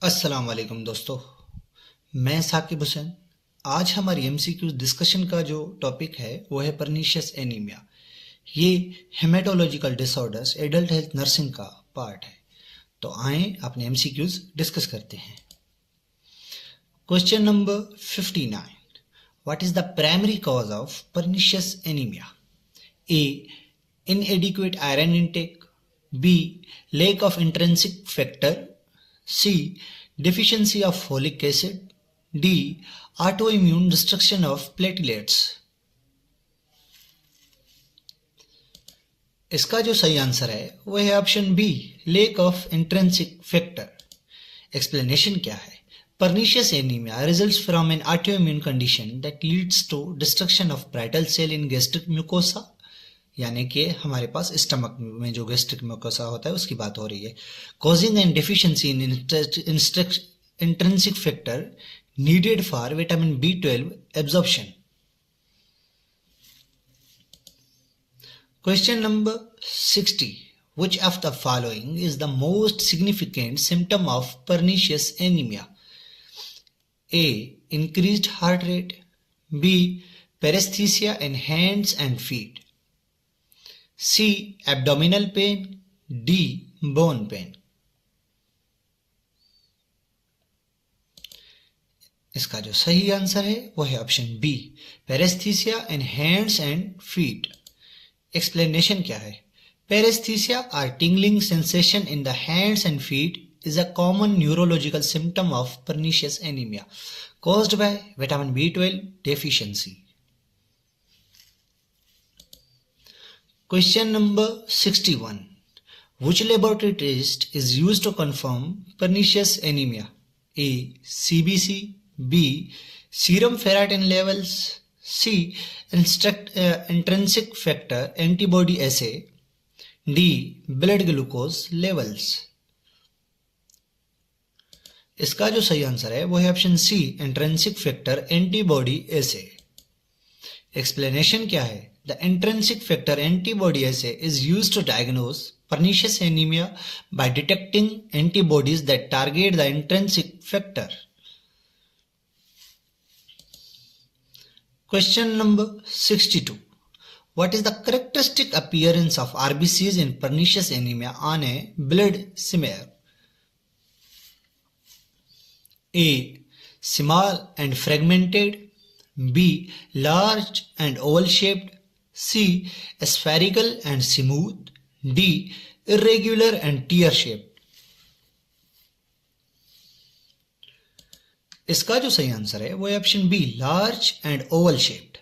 अस्सलाम वालेकुम दोस्तों। मैं साकिब हुसैन। आज हमारी एमसीक्यू डिस्कशन का जो टॉपिक है वो है परनीशियस एनीमिया। ये haematological disorders adult health nursing का पार्ट है। तो आए अपने एमसीक्यूज डिस्कस करते हैं। Question number 59, what is the primary cause of pernicious anaemia? A, inadequate iron intake. B, lack of intrinsic factor. C, deficiency of folic acid. D, autoimmune destruction of platelets. इसका जो सही answer है वो है option B, lack of intrinsic factor. Explanation क्या है? Pernicious anemia results from an autoimmune condition that leads to destruction of parietal cell in gastric mucosa, यानी कि हमारे पास स्टमक में जो गैस्ट्रिक म्यूकोसा होता है उसकी बात हो रही है। Causing and deficiency in intrinsic factor needed for vitamin B12 absorption. Question number 60, which of the following is the most significant symptom of pernicious anemia? A, increased heart rate. B, paresthesia in hands and feet. C, abdominal pain. D, bone pain. इसका जो सही answer है वो है option B, paresthesia in hands and feet. Explanation क्या है? Paresthesia are tingling sensation in the hands and feet is a common neurological symptom of pernicious anemia caused by vitamin B12 deficiency. Question number 61, which laboratory test is used to confirm pernicious anemia? A, CBC. B, serum ferritin levels. C, intrinsic factor antibody assay. D, blood glucose levels. इसका जो सही answer है वो है option C, intrinsic factor antibody assay. Explanation क्या है? The intrinsic factor antibody assay is used to diagnose pernicious anemia by detecting antibodies that target the intrinsic factor. Question number 62, what is the characteristic appearance of RBCs in pernicious anemia on a blood smear? A, small and fragmented. B, large and oval shaped. C, spherical and smooth. D, irregular and tear shaped. इसका जो सही answer है वो है option B, large and oval shaped.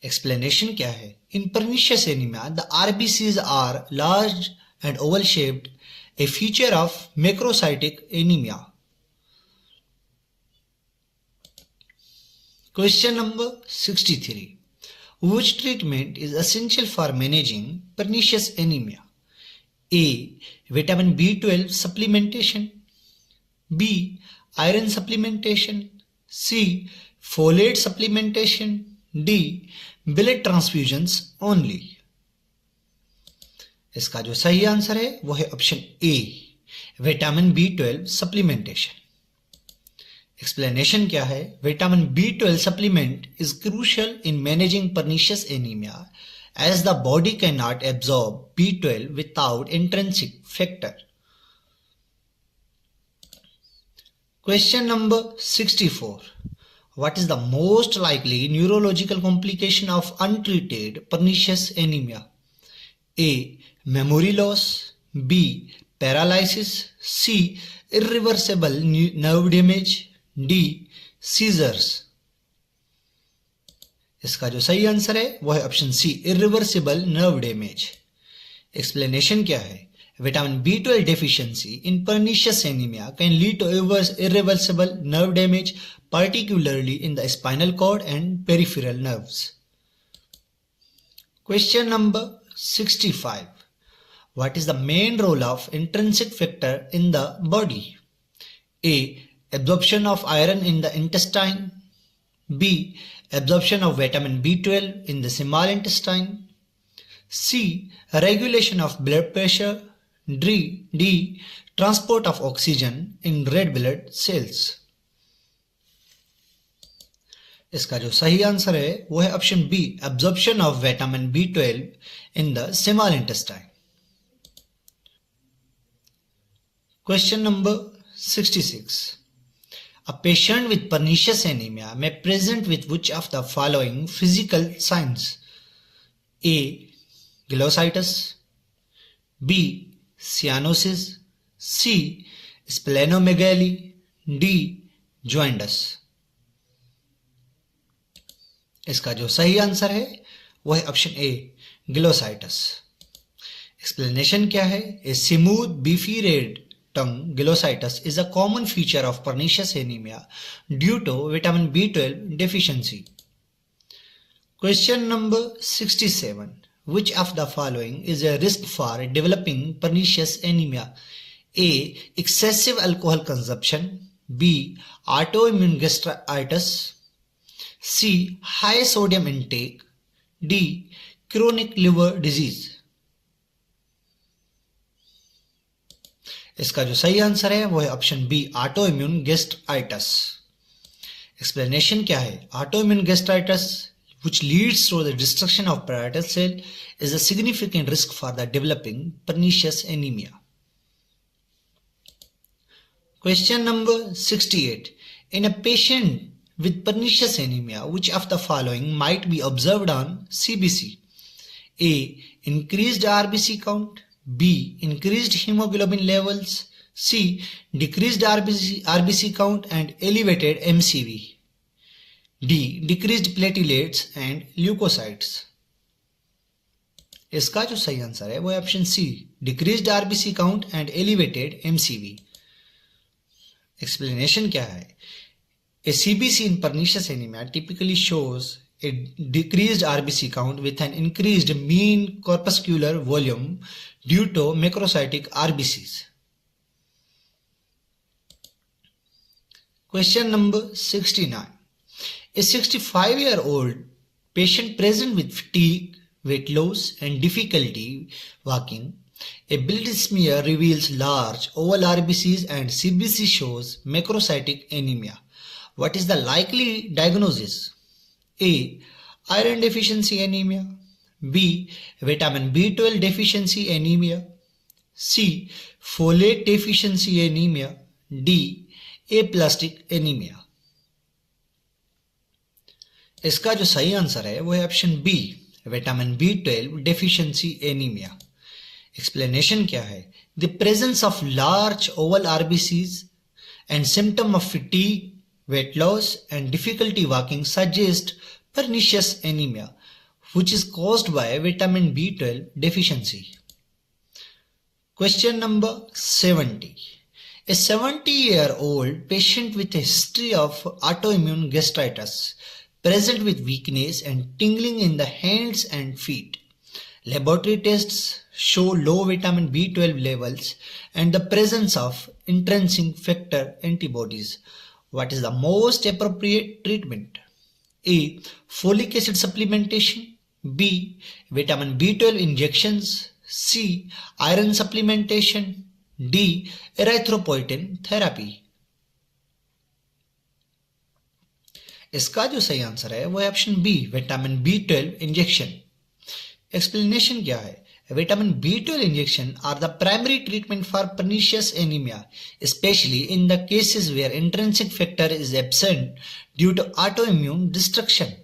Explanation क्या है? इन pernicious anemia the RBCs are large and oval shaped, a feature of macrocytic anemia. Question number 63, which treatment is essential for managing pernicious anemia? A, vitamin B12 supplementation. B, iron supplementation. C, folate supplementation. D, blood transfusions only. इसका जो सही answer है वो है option A, vitamin B12 supplementation. Explanation क्या है? Vitamin B12 supplement is crucial in managing pernicious anemia as the body cannot absorb B12 without intrinsic factor. Question number 64, what is the most likely neurological complication of untreated pernicious anemia? A, memory loss. B, paralysis. C, irreversible nerve damage. D, seizures. इसका जो सही answer है वो है option C, irreversible nerve damage. Explanation क्या है? Vitamin B12 deficiency in pernicious anemia can lead to irreversible nerve damage, particularly in the spinal cord and peripheral nerves. Question number 65, what is the main role of intrinsic factor in the body? A, absorption of iron in the intestine. B, absorption of vitamin B12 in the small intestine. C, regulation of blood pressure. D. Transport of oxygen in red blood cells. इसका जो सही answer है वो है option B, absorption of vitamin B12 in the small intestine. Question number 66. A patient with pernicious anemia may present with which of the following physical signs? A. Glossitis. B. Cyanosis. C. Splenomegaly. D. Jaundice. इसका जो सही answer है वो है option A, ग्लोसाइटस. Explanation क्या है? A smooth beefy red tongue glossitis is a common feature of pernicious anemia due to vitamin B12 deficiency. Question number 67. Which of the following is a risk for developing pernicious anemia? A. Excessive alcohol consumption. B. Autoimmune gastritis. C. High sodium intake. D. Chronic liver disease. इसका जो सही answer है वो है option B, autoimmune gastritis. Explanation क्या है? Autoimmune gastritis which leads to the destruction of parietal cell is a significant risk for the developing pernicious anemia. Question number 68. In a patient with pernicious anemia, which of the following might be observed on CBC? A. Increased RBC count. B. Increased hemoglobin levels. C. Decreased RBC count and elevated MCV. D. Decreased platelets and leukocytes. इसका जो सही answer है वो है option C, decreased RBC count and elevated MCV. Explanation क्या है? A CBC in pernicious anemia typically shows a decreased RBC count with an increased mean corpuscular volume due to macrocytic RBCs. Question number 69. A 65-year-old patient present with fatigue, weight loss and difficulty walking. A blood smear reveals large oval RBCs and CBC shows macrocytic anemia. What is the likely diagnosis? A. Iron deficiency anemia. B. Vitamin B12 deficiency anemia. C. Folate deficiency anemia. D. Aplastic anemia. इसका जो सही answer है वो है option B, vitamin B12 deficiency anemia. Explanation क्या है? The presence of large oval RBCs and symptom of fatigue, weight loss and difficulty walking suggest pernicious anemia, which is caused by vitamin B12 deficiency. Question number 70. A 70-year-old patient with a history of autoimmune gastritis, present with weakness and tingling in the hands and feet. Laboratory tests show low vitamin B12 levels and the presence of intrinsic factor antibodies. What is the most appropriate treatment? A. Folic acid supplementation. B. Vitamin B12 injections. C. Iron supplementation. D. Erythropoietin therapy. इसका जो सही answer है वो है option B, vitamin B12 injection. Explanation क्या है? Vitamin B12 injection are the primary treatment for pernicious anemia, especially in the cases where intrinsic factor is absent due to autoimmune destruction.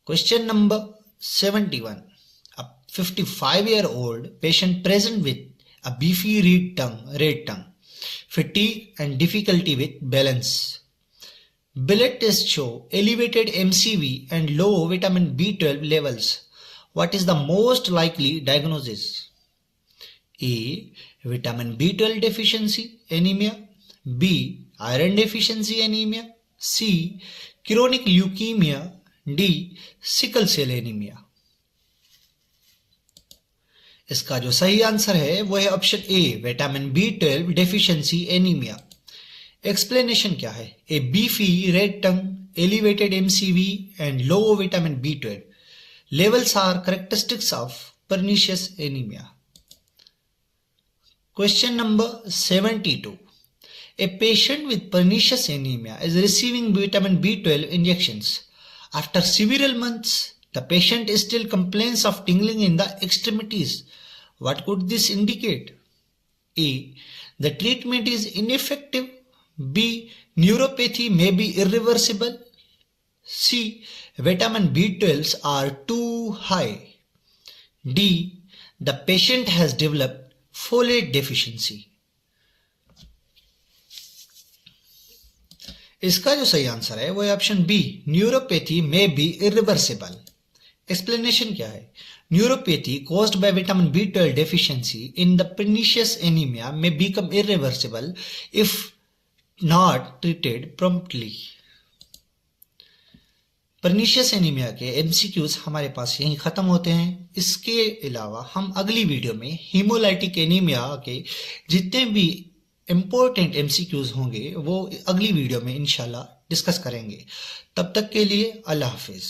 Question number 71. A 55-year-old patient present with a beefy red tongue, fatigue and difficulty with balance. Blood tests show elevated MCV and low vitamin B12 levels. What is the most likely diagnosis? A. Vitamin B12 deficiency anemia. B. Iron deficiency anemia. C. Chronic leukemia. D. Sickle cell anemia. इसका जो सही answer है वो है option A, vitamin B12 deficiency anemia. Explanation क्या है? A beefy red tongue, elevated MCV and low vitamin B12 levels are characteristics of pernicious anemia. Question number 72. A patient with pernicious anemia is receiving vitamin B12 injections. After several months, the patient still complains of tingling in the extremities. What could this indicate? A. The treatment is ineffective. B. Neuropathy may be irreversible. C. Vitamin B12s are too high. D. The patient has developed folate deficiency. इसका जो सही answer है वो है option B, neuropathy may be irreversible. Explanation क्या है? Neuropathy caused by vitamin B12 deficiency in the pernicious anemia may become irreversible if not treated promptly. Pernicious anaemia के MCQs हमारे पास यहीं खत्म होते हैं। इसके अलावा हम अगली वीडियो में हीमोलाइटिक एनीमिया के जितने भी इंपॉर्टेंट एमसीक्यूज होंगे वो अगली वीडियो में इंशाल्लाह डिस्कस करेंगे। तब तक के लिए अल्लाह हाफिज।